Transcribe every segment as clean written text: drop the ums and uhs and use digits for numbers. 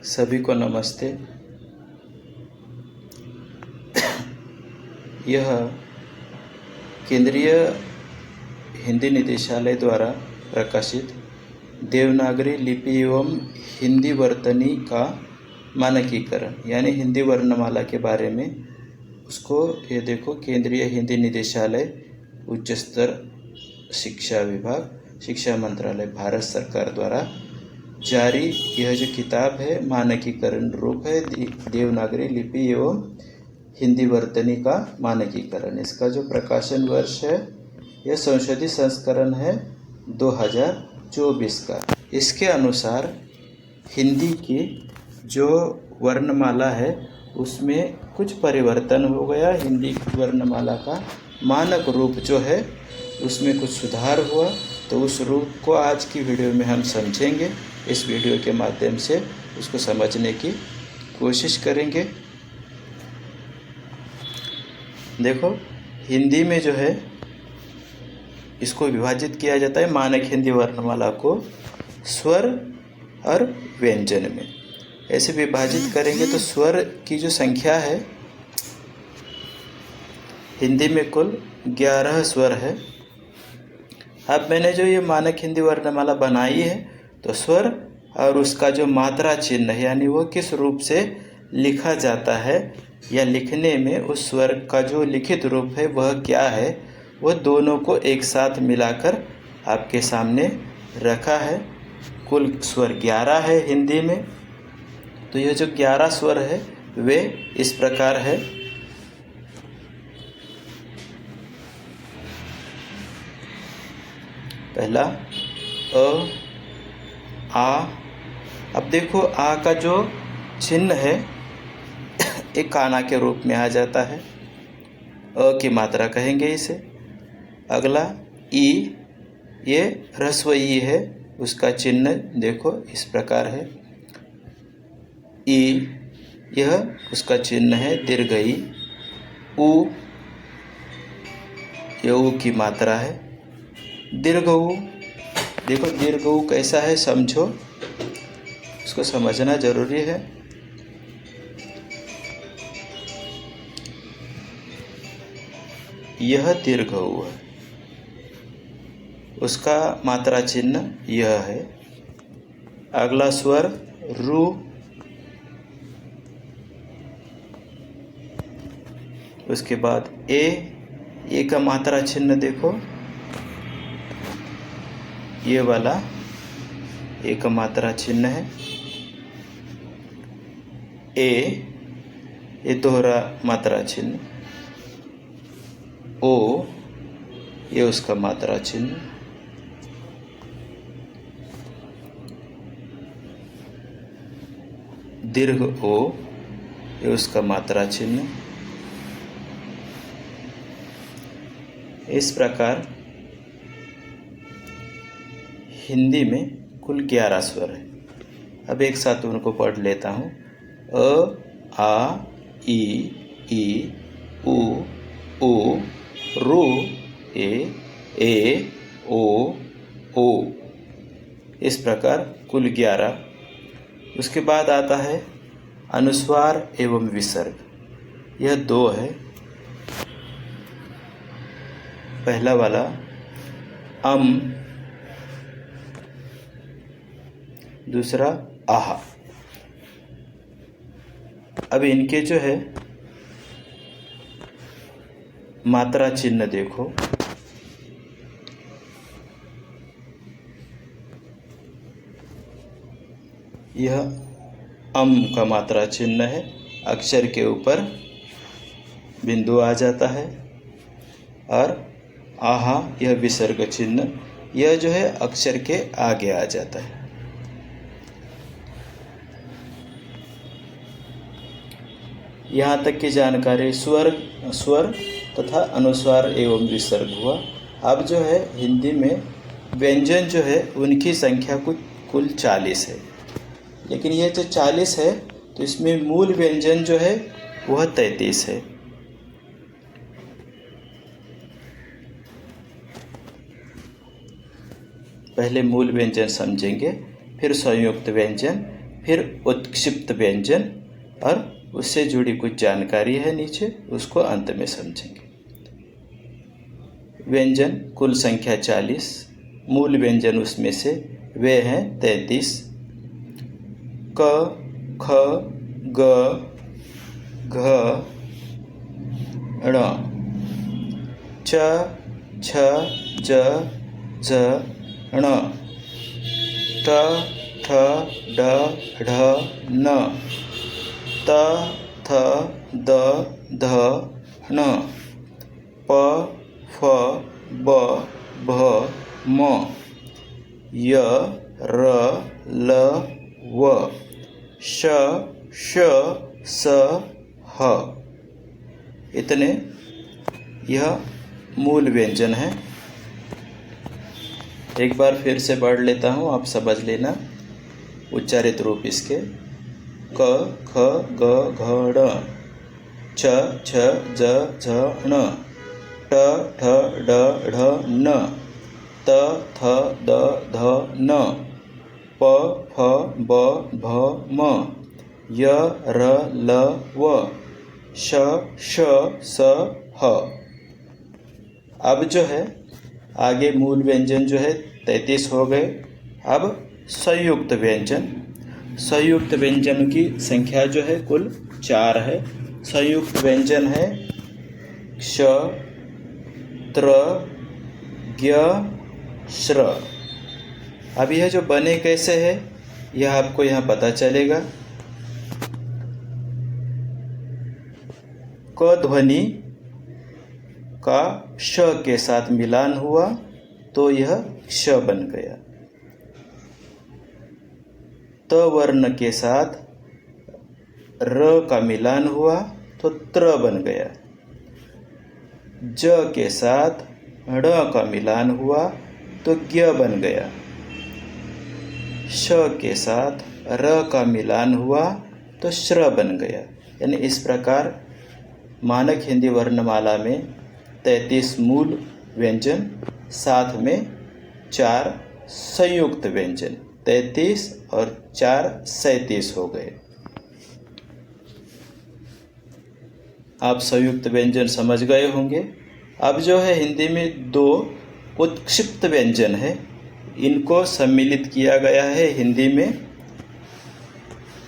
सभी को नमस्ते। यह केंद्रीय हिंदी निदेशालय द्वारा प्रकाशित देवनागरी लिपि एवं हिंदी वर्तनी का मानकीकरण यानी हिंदी वर्णमाला के बारे में उसको ये देखो, केंद्रीय हिंदी निदेशालय उच्च स्तर शिक्षा विभाग, शिक्षा मंत्रालय, भारत सरकार द्वारा जारी यह जो किताब है मानकीकरण रूप है देवनागरी लिपि एवं हिंदी वर्तनी का मानकीकरण। इसका जो प्रकाशन वर्ष है यह संशोधित संस्करण है 2024 का। इसके अनुसार हिंदी की जो वर्णमाला है उसमें कुछ परिवर्तन हो गया। हिंदी वर्णमाला का मानक रूप जो है उसमें कुछ सुधार हुआ, तो उस रूप को आज की वीडियो में हम समझेंगे। इस वीडियो के माध्यम से उसको समझने की कोशिश करेंगे। देखो, हिंदी में जो है इसको विभाजित किया जाता है मानक हिंदी वर्णमाला को स्वर और व्यंजन में। ऐसे विभाजित करेंगे तो स्वर की जो संख्या है हिंदी में कुल 11 स्वर है। अब मैंने जो ये मानक हिंदी वर्णमाला बनाई है तो स्वर और उसका जो मात्रा चिन्ह है यानी वो किस रूप से लिखा जाता है या लिखने में उस स्वर का जो लिखित रूप है वह क्या है, वह दोनों को एक साथ मिलाकर आपके सामने रखा है। कुल स्वर 11 है हिंदी में। तो यह जो 11 स्वर है वे इस प्रकार है। पहला अ, आ। अब देखो आ का जो चिन्ह है एक काना के रूप में आ जाता है। अ की मात्रा कहेंगे इसे। अगला ई, ये ह्रस्व ई है, उसका चिन्ह देखो इस प्रकार है। ई, यह उसका चिन्ह है दीर्घ ई। उ, यह उ की मात्रा है। दीर्घ उ, देखो दीर्घ उ कैसा है समझो, उसको समझना जरूरी है। यह दीर्घ उ है, उसका मात्रा चिन्ह यह है। अगला स्वर रु, उसके बाद ए का मात्रा चिन्ह देखो, ये वाला ए का मात्रा चिन्ह है। ए, ये दोहरा मात्रा चिन्ह। ओ, ये उसका मात्रा चिन्ह। दीर्घ ओ, ये उसका मात्रा चिन्ह। इस प्रकार हिंदी में कुल 11 स्वर है। अब एक साथ उनको पढ़ लेता हूँ। अ, आ, ई, उ, ऊ, रू, ए, ओ। इस प्रकार कुल 11। उसके बाद आता है अनुस्वार एवं विसर्ग। यह 2 है। पहला वाला अम, दूसरा आह। अब इनके जो है मात्रा चिन्ह देखो। यह अम का मात्रा चिन्ह है, अक्षर के ऊपर बिंदु आ जाता है। और आहा, यह विसर्ग चिन्ह, यह जो है अक्षर के आगे आ जाता है। यहाँ तक की जानकारी स्वर तथा अनुस्वार एवं विसर्ग हुआ। अब जो है हिंदी में व्यंजन जो है उनकी संख्या कुल 40 है। लेकिन ये जो 40 है तो इसमें मूल व्यंजन जो है वह 33 है। पहले मूल व्यंजन समझेंगे, फिर संयुक्त व्यंजन, फिर उत्क्षिप्त व्यंजन और उससे जुड़ी कुछ जानकारी है नीचे, उसको अंत में समझेंगे। व्यंजन कुल संख्या 40, मूल व्यंजन उसमें से वे हैं 33। क, ख, ग, घ, ण, च, छ, ज, झ, ण, ट, ठ, ड, ढ, न, त, थ, द, ध, ण, प, फ, ब, भ, म, य, र, ल, व, श, श, स, ह। इतने यह मूल व्यंजन है। एक बार फिर से पढ़ लेता हूँ, आप समझ लेना उच्चारित रूप इसके। क, ख, ग, घ, ङ, छ, छ, ज, झ, ण, ट, ठ, ड, ढ, न, त, थ, द, ध, न, प, फ, ब, भ, म, य, र, ल, व, श, श, स, ह। अब जो है आगे मूल व्यंजन जो है 33 हो गए। अब संयुक्त व्यंजन, संयुक्त व्यंजन की संख्या जो है कुल 4 है। संयुक्त व्यंजन है क्ष, त्र, ज्ञ, श्र। अब यह जो बने कैसे है यह आपको यहाँ पता चलेगा। क ध्वनि का श के साथ मिलान हुआ तो यह क्ष बन गया। त वर्ण के साथ र का मिलान हुआ तो त्र बन गया। ज के साथ ण का मिलान हुआ तो ज्ञ बन गया। श के साथ र का मिलान हुआ तो श्र बन गया। यानी इस प्रकार मानक हिंदी वर्णमाला में 33 मूल व्यंजन, साथ में 4 संयुक्त व्यंजन, 33 और 4 37 हो गए। आप संयुक्त व्यंजन समझ गए होंगे। अब जो है हिंदी में 2 उत्क्षिप्त व्यंजन है, इनको सम्मिलित किया गया है हिंदी में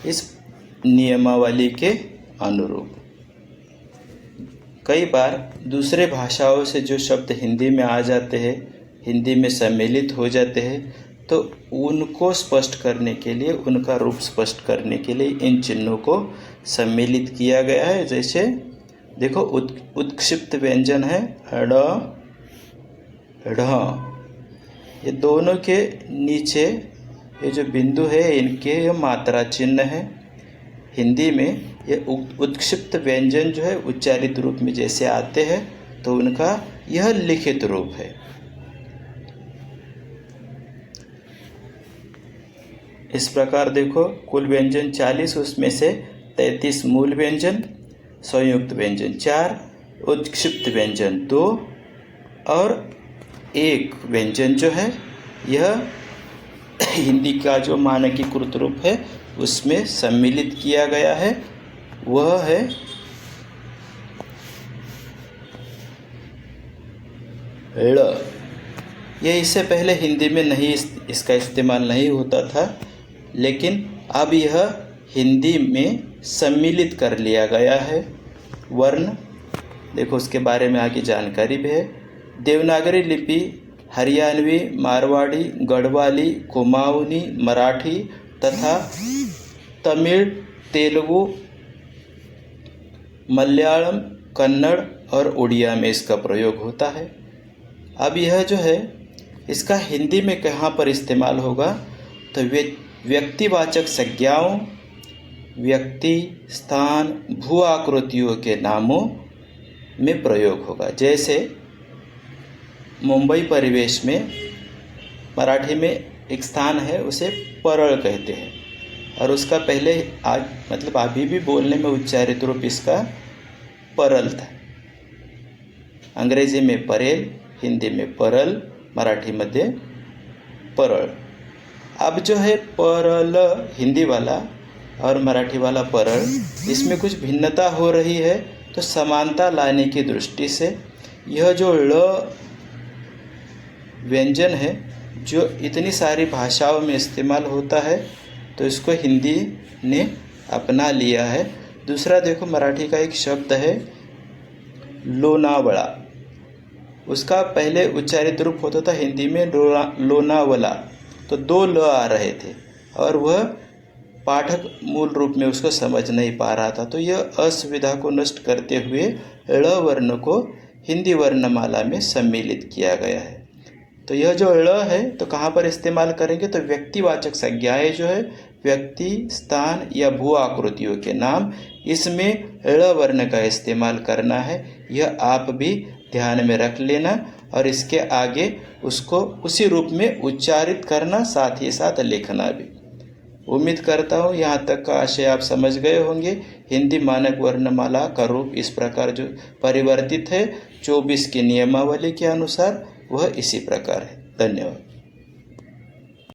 इस नियमावली के अनुरूप। कई बार दूसरे भाषाओं से जो शब्द हिंदी में आ जाते हैं, हिंदी में सम्मिलित हो जाते हैं, तो उनको स्पष्ट करने के लिए, उनका रूप स्पष्ट करने के लिए इन चिन्हों को सम्मिलित किया गया है। जैसे देखो उत्क्षिप्त व्यंजन है ड़, ढ, ये दोनों के नीचे ये जो बिंदु है इनके ये मात्रा चिन्ह है। हिंदी में ये उत्क्षिप्त व्यंजन जो है उच्चारित रूप में जैसे आते हैं तो उनका यह लिखित रूप है। इस प्रकार देखो कुल व्यंजन 40, उसमें से 33 मूल व्यंजन, संयुक्त व्यंजन 4, उत्क्षिप्त व्यंजन 2 और एक व्यंजन जो है यह हिंदी का जो मानकीकृत रूप है उसमें सम्मिलित किया गया है, वह है ळ। ये इससे पहले हिंदी में नहीं, इसका इस्तेमाल नहीं होता था, लेकिन अब यह हिंदी में सम्मिलित कर लिया गया है वर्ण। देखो उसके बारे में आगे जानकारी भी है। देवनागरी लिपि हरियाणवी, मारवाड़ी, गढ़वाली, कुमाऊनी, मराठी तथा तमिल, तेलुगु, मलयालम, कन्नड़ और उड़िया में इसका प्रयोग होता है। अब यह जो है इसका हिंदी में कहाँ पर इस्तेमाल होगा, तो व्यक्तिवाचक संज्ञाओं, व्यक्ति, स्थान, भू आकृतियों के नामों में प्रयोग होगा। जैसे मुंबई परिवेश में मराठी में एक स्थान है उसे परळ कहते हैं, और उसका पहले आज मतलब अभी भी बोलने में उच्चारित रूप इसका परल था। अंग्रेजी में परेल, हिंदी में परल, मराठीमध्ये परळ। अब जो है परल हिंदी वाला और मराठी वाला परल, इसमें कुछ भिन्नता हो रही है। तो समानता लाने की दृष्टि से यह जो ळ व्यंजन है जो इतनी सारी भाषाओं में इस्तेमाल होता है, तो इसको हिंदी ने अपना लिया है। दूसरा देखो, मराठी का एक शब्द है लोनावळा, उसका पहले उच्चारित रूप होता था हिंदी में लोनावला, तो 2 ल आ रहे थे और वह पाठक मूल रूप में उसको समझ नहीं पा रहा था। तो यह असुविधा को नष्ट करते हुए ळ वर्ण को हिंदी वर्णमाला में सम्मिलित किया गया है। तो यह जो ळ है तो कहाँ पर इस्तेमाल करेंगे, तो व्यक्तिवाचक संज्ञाएं जो है व्यक्ति, स्थान या भू आकृतियों के नाम, इसमें ळ वर्ण का इस्तेमाल करना है। यह आप भी ध्यान में रख लेना और इसके आगे उसको उसी रूप में उच्चारित करना, साथ ही साथ लिखना भी। उम्मीद करता हूँ यहाँ तक का आशय आप समझ गए होंगे। हिंदी मानक वर्णमाला का रूप इस प्रकार जो परिवर्तित है 24 की नियमावली के अनुसार, वह इसी प्रकार है। धन्यवाद।